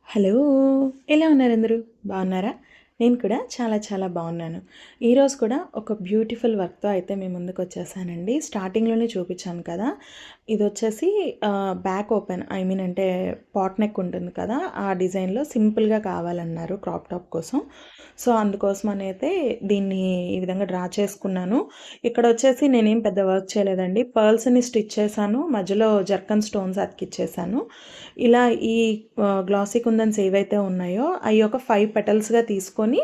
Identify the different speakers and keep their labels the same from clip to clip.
Speaker 1: Hello! ఎలా ఉన్నారు అందరూ? బాగున్నారా? నేను కూడా చాలా చాలా బాగున్నాను. ఈరోజు కూడా ఒక బ్యూటిఫుల్ వర్క్‌తో అయితే మీ ముందుకొచ్చేసానండి. స్టార్టింగ్‌లోనే చూపించాను కదా! ఇదొచ్చేసి బ్యాక్ ఓపెన్ అంటే పాట్ నెక్ ఉంటుంది కదా! ఆ డిజైన్‌లో సింపుల్‌గా కావాలన్నారు క్రాప్ టాప్ కోసం. సో, అందుకోసమనైతే దీన్ని ఈ విధంగా డ్రా చేసుకున్నాను. ఇక్కడొచ్చేసి నేనేం పెద్ద వర్క్ చేయలేదండి. పర్ల్స్‌ని స్టిచ్ చేశాను. మధ్యలో జర్కన్ స్టోన్స్ అతికిచ్చేసాను. ఇలా ఈ గ్లాసీ కుందన్స్ ఏవైతే ఉన్నాయో అయి ఒక 5 పెటల్స్‌గా తీసుకొని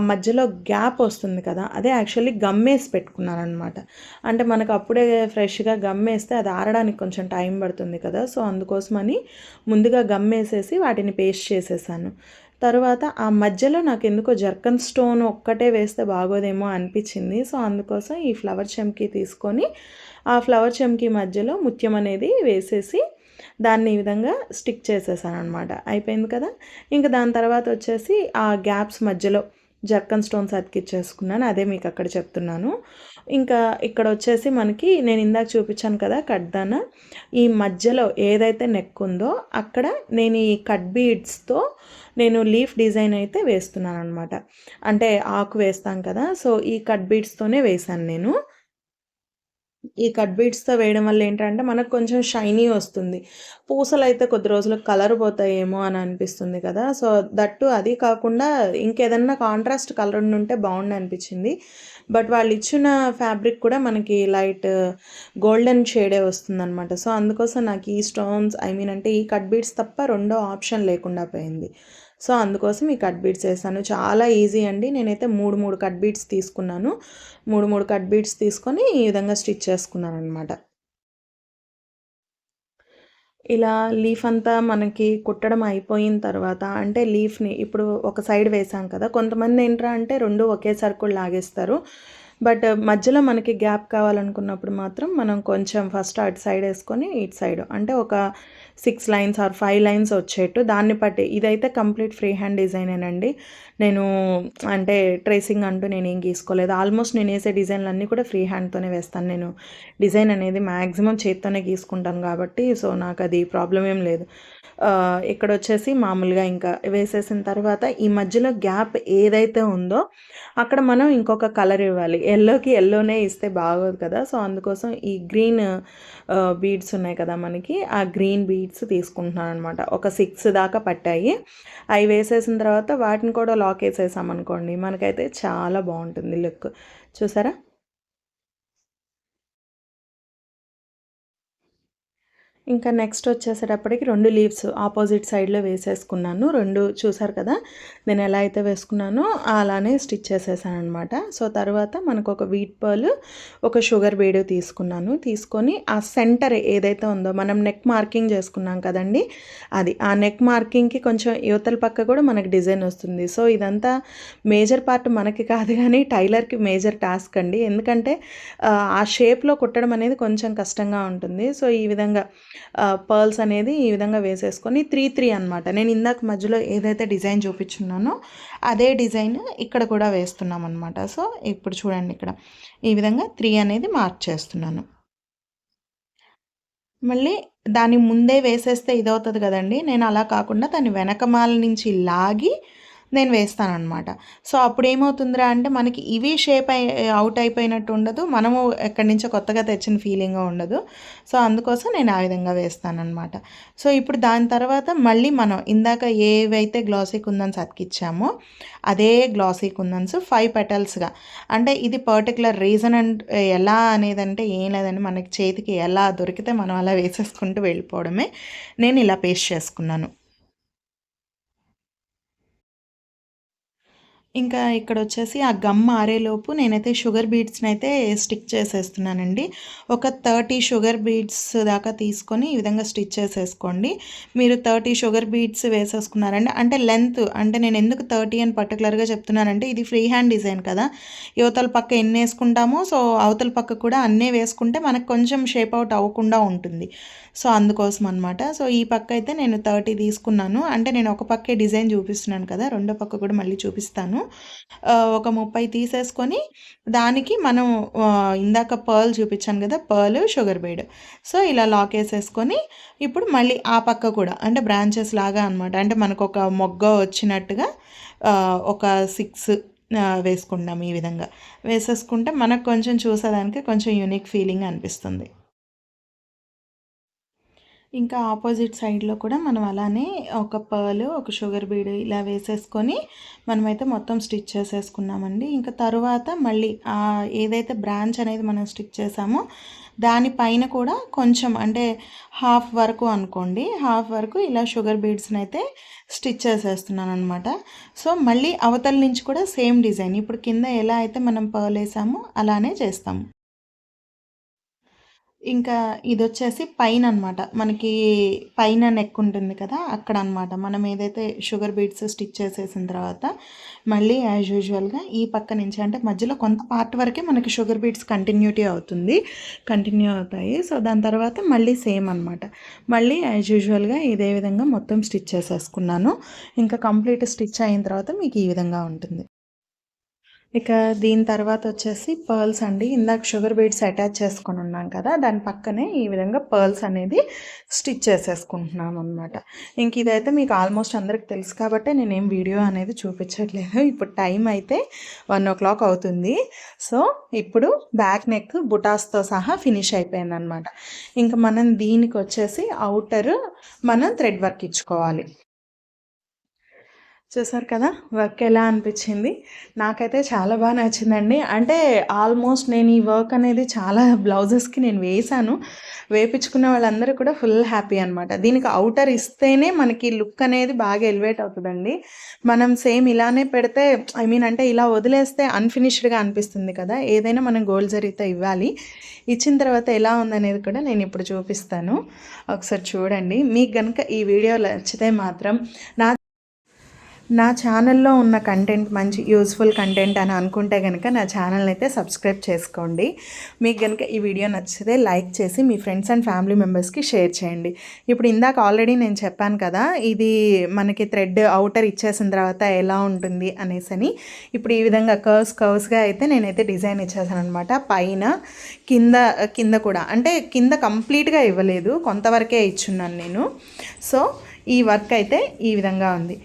Speaker 1: మధ్యలో గ్యాప్ వస్తుంది కదా! అదే యాక్చువల్లీ గమ్మేసి పెట్టుకున్నాననమాట. అంటే మనకు అప్పుడే ఫ్రెష్‌గా గమ్మేస్తే అది ఆరడానికి కొంచెం టైం పడుతుంది కదా! సో, అందుకోసమని ముందుగా గమ్మేసేసి వాటిని పేస్ట్ చేసేసాను. తరువాత ఆ మధ్యలో నాకెందుకో జర్కన్ స్టోన్ ఒక్కటే వేస్తే బాగోదేమో అనిపిచ్చింది. సో, అందుకోసం ఈ ఫ్లవర్ చెమ్కీ తీసుకొని ఆ ఫ్లవర్ చెమ్కీ మధ్యలో ముత్యం అనేది వేసేసి దాన్ని ఈ విధంగా స్టిక్ చేసేసాననమాట. అయిపోయింది కదా! ఇంక దాని తర్వాత వచ్చేసి ఆ గ్యాప్స్ మధ్యలో జర్కన్ స్టోన్స్ అతికిచ్చేసుకున్నాను. అదే మీకు అక్కడ చెప్తున్నాను. ఇంకా ఇక్కడొచ్చేసి మనకి నేను ఇందాక చూపించాను కదా! కడ్దాన. ఈ మధ్యలో ఏదైతే నెక్ ఉందో అక్కడ నేను ఈ కట్ బీడ్స్‌తో నేను లీఫ్ డిజైన్ అయితే వేస్తున్నాననమాట. అంటే ఆకు వేస్తాం కదా! సో, ఈ కట్ బీడ్స్‌తోనే వేశాను నేను. ఈ కట్ బీడ్స్‌తో వేయడం వల్ల ఏంటంటే, మనకు కొంచెం షైనీ వస్తుంది. పూసలైతే కొద్ది రోజులకు కలర్ పోతాయేమో అని అనిపిస్తుంది కదా! సో, దట్ టూ అది కాకుండా ఇంకేదన్నా కాంట్రాస్ట్ కలర్ ఉండుంటే బావుండనిపించింది. బట్ వాళ్ళిచ్చిన ఫ్యాబ్రిక్ కూడా మనకి లైట్ గోల్డెన్ షేడే వస్తుందనమాట. సో, అందుకోసం నాకు ఈ స్టోన్స్ అంటే ఈ కట్ బీడ్స్ తప్ప రెండో ఆప్షన్ లేకుండా పోయింది. సో, అందుకోసం ఈ కట్ బీడ్స్ ఏసాను. చాలా ఈజీ అండి. నేనైతే 3 కట్ బీడ్స్ తీసుకున్నాను. 3 కట్ బీడ్స్ తీసుకొని ఈ విధంగా స్టిచ్ చేసుకున్నాననమాట. ఇలా లీఫ్ అంతా మనకి కుట్టడం అయిపోయిన తర్వాత అంటే లీఫ్‌ని ఇప్పుడు ఒక సైడ్ వేసాం కదా! కొంతమంది ఏంట్రా అంటే 2 ఒకేసారి కూడా లాగేస్తారు. బట్ మధ్యలో మనకి గ్యాప్ కావాలనుకున్నప్పుడు మాత్రం మనం కొంచెం ఫస్ట్ అటు సైడ్ ఏసుకొని ఇటు సైడ్ అంటే ఒక 6 లైన్స్ ఆర్ 5 లైన్స్ వచ్చేట్టు దాన్ని బట్టి ఇదైతే కంప్లీట్ ఫ్రీ హ్యాండ్ డిజైనేనండి. నేను అంటే ట్రేసింగ్ అంటూ నేనేం గీసుకోలేదు. ఆల్మోస్ట్ నేనేసే డిజైన్‌లన్నీ కూడా ఫ్రీ హ్యాండ్‌తోనే వేస్తాను. నేను డిజైన్ అనేది మాక్సిమం చేత్తోనే గీసుకుంటాను కాబట్టి సో, నాకది ప్రాబ్లమ్ ఏం లేదు. ఇక్కడొచ్చేసి మామూలుగా ఇంకా వేసేసిన తర్వాత ఈ మధ్యలో గ్యాప్ ఏదైతే ఉందో అక్కడ మనం ఇంకొక కలర్ ఇవ్వాలి. యెల్లోకి యెల్లోనే ఇస్తే బాగోదు కదా! సో, అందుకోసం ఈ గ్రీన్ బీడ్స్ ఉన్నాయి కదా మనకి, ఆ గ్రీన్ బీడ్స్ తీసుకుంటున్నాననమాట. ఒక 6 దాకా పట్టాయి. అవి వేసేసిన తర్వాత వాటిని కూడా లాకేసేసామనుకోండి, మనకైతే చాలా బావుంటుంది లుక్. చూసారా? ఇంకా నెక్స్ట్ వచ్చేసేటప్పటికి 2 లీవ్స్ ఆపోజిట్ సైడ్‌లో వేసేసుకున్నాను. 2 చూసారు కదా! నేను ఎలా అయితే వేసుకున్నానో అలానే స్టిచ్ చేసేసాననమాట. సో, తర్వాత మనకొక వీట్ పర్ల్, ఒక షుగర్ బీడ్ తీసుకున్నాను. తీసుకొని ఆ సెంటర్ ఏదైతే ఉందో మనం నెక్ మార్కింగ్ చేసుకున్నాం కదండీ! అది. ఆ నెక్ మార్కింగ్‌కి కొంచెం ఇవతల పక్క కూడా మనకి డిజైన్ వస్తుంది. సో, ఇదంతా మేజర్ పార్ట్ మనకి కాదు గానీ టైలర్‌కి మేజర్ టాస్క్ అండి. ఎందుకంటే ఆ షేప్‌లో కుట్టడం అనేది కొంచెం కష్టంగా ఉంటుంది. సో, ఈ విధంగా పర్ల్స్ అనేది ఈ విధంగా వేసేసుకొని 3 అనమాట. నేను ఇందాక మధ్యలో ఏదైతే డిజైన్ చూపించున్నానో అదే డిజైన్ ఇక్కడ కూడా వేస్తున్నామన్నమాట. సో, ఇప్పుడు చూడండి ఇక్కడ ఈ విధంగా 3 అనేది మార్క్ చేస్తున్నాను. మళ్ళీ దాని ముందే వేసేస్తే ఇదవుతది కదండీ! నేను అలా కాకుండా దాన్ని వెనకమాల నుంచి లాగి నేను వేస్తాననమాట. సో, అప్పుడేమవుతుందిరా అంటే మనకి ఇవి షేప్ అవుట్ అయిపోయినట్టు ఉండదు. మనము ఎక్కడి నుంచో కొత్తగా తెచ్చిన ఫీలింగు ఉండదు. సో, అందుకోసం నేను ఆ విధంగా వేస్తాననమాట. సో, ఇప్పుడు దాని తర్వాత మళ్ళీ మనం ఇందాక ఏవైతే గ్లాసీ కుందన్స్ అతికిచ్చామో అదే గ్లాసీ కుందన్స్ 5 పెటల్స్‌గా అంటే ఇది పర్టిక్యులర్ రీజన్ ఎలా అనేదంటే ఏం లేదండి. మనకి చేతికి ఎలా దొరికితే మనం అలా వేసేసుకుంటూ వెళ్ళిపోవడమే. నేను ఇలా పేస్ట్ చేసుకున్నాను. ఇంకా ఇక్కడొచ్చేసి ఆ గమ్ ఆరేలోపు నేనైతే షుగర్ బీడ్స్‌నైతే స్టిక్ చేసేస్తున్నానండి. ఒక 30 షుగర్ బీడ్స్ దాకా తీసుకొని ఈ విధంగా స్టిచ్ చేసేసుకోండి. మీరు 30 షుగర్ బీడ్స్ వేసేసుకున్నారండి అంటే లెంత్ అంటే నేనెందుకు 30 అని పర్టిక్యులర్‌గా చెప్తున్నానంటే ఇది ఫ్రీ హ్యాండ్ డిజైన్ కదా! యువతల పక్క ఎన్నేసుకుంటామో సో, అవతల పక్క కూడా అన్నే వేసుకుంటే మనకు కొంచెం షేప్ ఔట్ అవ్వకుండా ఉంటుంది. సో, అందుకోసం అనమాట. సో, ఈ పక్క అయితే నేను 30 తీసుకున్నాను. అంటే నేను ఒక పక్కే డిజైన్ చూపిస్తున్నాను కదా! రెండో పక్క కూడా మళ్ళీ చూపిస్తాను. ఒక 30 తీసేసుకొని దానికి మనం ఇందాక పర్ల్ చూపించాను కదా, పర్ల్ షుగర్ బీడ్. సో ఇలా లాక్ వేసేసుకొని ఇప్పుడు మళ్ళీ ఆ పక్క కూడా అంటే బ్రాంచెస్ లాగా అనమాట. అంటే మనకు ఒక మొగ్గ వచ్చినట్టుగా ఒక 6 వేసుకుంటాం. ఈ విధంగా వేసేసుకుంటే మనకు కొంచెం చూసేదానికి కొంచెం యూనిక్ ఫీలింగ్ అనిపిస్తుంది. ఇంకా ఆపోజిట్ సైడ్లో కూడా మనం అలానే ఒక పర్ల్, ఒక షుగర్ బీడ్ ఇలా వేసేసుకొని మనమైతే మొత్తం స్టిచ్ చేసేసుకున్నామండి. ఇంకా తరువాత మళ్ళీ ఏదైతే బ్రాంచ్ అనేది మనం స్టిచ్ చేసామో దానిపైన కూడా కొంచెం అంటే హాఫ్ వరకు అనుకోండి, హాఫ్ వరకు ఇలా షుగర్ బీడ్స్ని అయితే స్టిచ్ చేసేస్తున్నాను అనమాట. సో మళ్ళీ అవతల నుంచి కూడా సేమ్ డిజైన్ ఇప్పుడు కింద ఎలా అయితే మనం పర్ల్ వేసామో అలానే చేస్తాము. ఇంకా ఇదొచ్చేసి పైన అనమాట. మనకి పైన నెక్ ఉంటుంది కదా, అక్కడ అనమాట. మనం ఏదైతే షుగర్ బీడ్స్ స్టిచ్ చేసేసిన తర్వాత మళ్ళీ యాజ్ యూజువల్గా ఈ పక్క నుంచి అంటే మధ్యలో కొంత పార్ట్ వరకే మనకి షుగర్ బీడ్స్ కంటిన్యూ అవుతాయి. సో దాని తర్వాత మళ్ళీ సేమ్ అనమాట. మళ్ళీ యాజ్ యూజువల్గా ఇదే విధంగా మొత్తం స్టిచ్ చేసేసుకున్నాను. ఇంకా కంప్లీట్ స్టిచ్ అయిన తర్వాత మీకు ఈ విధంగా ఉంటుంది. ఇక దీని తర్వాత వచ్చేసి పర్ల్స్ అండి. ఇందాక షుగర్ బీడ్స్ అటాచ్ చేసుకొని ఉన్నాం కదా, దాని పక్కనే ఈ విధంగా పర్ల్స్ అనేది స్టిచ్ చేసేసుకుంటున్నాను అనమాట. ఇంక ఇదైతే మీకు ఆల్మోస్ట్ అందరికి తెలుసు కాబట్టి నేనేం వీడియో అనేది చూపించట్లేదు. ఇప్పుడు టైం అయితే 1 o'clock అవుతుంది. సో ఇప్పుడు బ్యాక్ నెక్ బుటాస్తో సహా ఫినిష్ అయిపోయిందనమాట. ఇంకా మనం దీనికి వచ్చేసి అవుటర్ మనం థ్రెడ్ వర్క్ ఇచ్చుకోవాలి. చూసారు కదా వర్క్ ఎలా అనిపించింది? నాకైతే చాలా బాగా నచ్చిందండి. అంటే ఆల్మోస్ట్ నేను ఈ వర్క్ అనేది చాలా బ్లౌజెస్కి నేను వేశాను. వేపించుకున్న వాళ్ళందరూ కూడా ఫుల్ హ్యాపీ అనమాట. దీనికి అవుటర్ ఇస్తేనే మనకి లుక్ అనేది బాగా ఎలివేట్ అవుతుందండి. మనం సేమ్ ఇలానే పెడితే అంటే ఇలా వదిలేస్తే అన్ఫినిష్డ్గా అనిపిస్తుంది కదా. ఏదైనా మనం గోల్డ్ జరీతో ఇవ్వాలి. ఇచ్చిన తర్వాత ఎలా ఉందనేది కూడా నేను ఇప్పుడు చూపిస్తాను. ఒకసారి చూడండి. మీకు కనుక ఈ వీడియో నచ్చితే మాత్రం నా ఛానల్లో ఉన్న కంటెంట్ మంచి యూస్ఫుల్ కంటెంట్ అని అనుకుంటే కనుక నా ఛానల్ని అయితే సబ్స్క్రైబ్ చేసుకోండి. మీకు కనుక ఈ వీడియో నచ్చితే లైక్ చేసి మీ ఫ్రెండ్స్ అండ్ ఫ్యామిలీ మెంబర్స్కి షేర్ చేయండి. ఇప్పుడు ఇందాక ఆల్రెడీ నేను చెప్పాను కదా, ఇది మనకి థ్రెడ్ అవుటర్ ఇచ్చేసిన తర్వాత ఎలా ఉంటుంది అనేసి. ఇప్పుడు ఈ విధంగా కర్వ్స్గా అయితే నేనైతే డిజైన్ ఇచ్చేసాను అనమాట. పైన కింద కూడా అంటే కింద కంప్లీట్గా ఇవ్వలేదు, కొంతవరకే ఇచ్చున్నాను నేను. సో ఈ వర్క్ అయితే ఈ విధంగా ఉంది.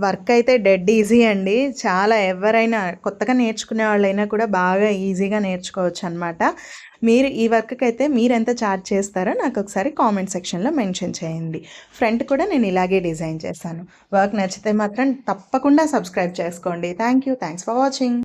Speaker 1: వర్క్ అయితే డెడ్ ఈజీ అండి. చాలా ఎవరైనా కొత్తగా నేర్చుకునే వాళ్ళైనా కూడా బాగా ఈజీగా నేర్చుకోవచ్చు అనమాట. మీరు ఈ వర్క్కి అయితే మీరు ఎంత ఛార్జ్ చేస్తారో నాకు ఒకసారి కామెంట్ సెక్షన్లో మెన్షన్ చేయండి. ఫ్రంట్ కూడా నేను ఇలాగే డిజైన్ చేశాను. వర్క్ నచ్చితే మాత్రం తప్పకుండా సబ్స్క్రైబ్ చేసుకోండి. Thanks for watching.